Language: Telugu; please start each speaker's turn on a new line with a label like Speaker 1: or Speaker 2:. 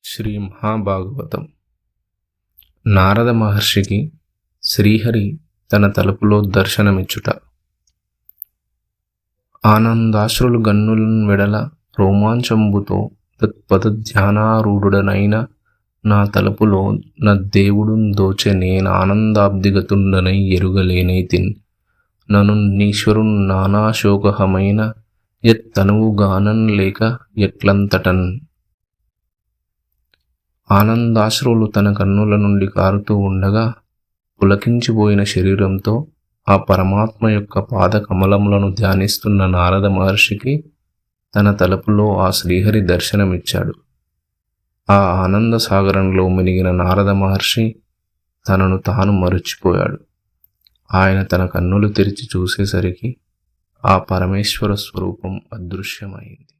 Speaker 1: శ్రీ మహాభాగవతం. నారద మహర్షికి శ్రీహరి తన తలుపులో దర్శనమిచ్చుట. ఆనందాశ్రులు గన్నులను వెడల రోమాంచంబుతో తత్పదధ్యానారూఢుడనైన నా తలుపులో నద్దేవుడున్ దోచె నేనానందాబ్దిగతుండనై ఎరుగలేనైతిన్ నను నీశ్వరున్ నానాశోకహమైన యత్తనువుగానన్ లేక ఎట్లంతటన్. ఆనందాశ్రువులు తన కన్నుల నుండి కారుతూ ఉండగా పులకించిపోయిన శరీరంతో ఆ పరమాత్మ యొక్క పాద కమలములను ధ్యానిస్తున్న నారద మహర్షికి తన తలుపులో ఆ శ్రీహరి దర్శనమిచ్చాడు. ఆ ఆనంద సాగరంలో మునిగిన నారద మహర్షి తనను తాను మరచిపోయాడు. ఆయన తన కన్నులు తెరిచి చూసేసరికి ఆ పరమేశ్వర స్వరూపం అదృశ్యమైంది.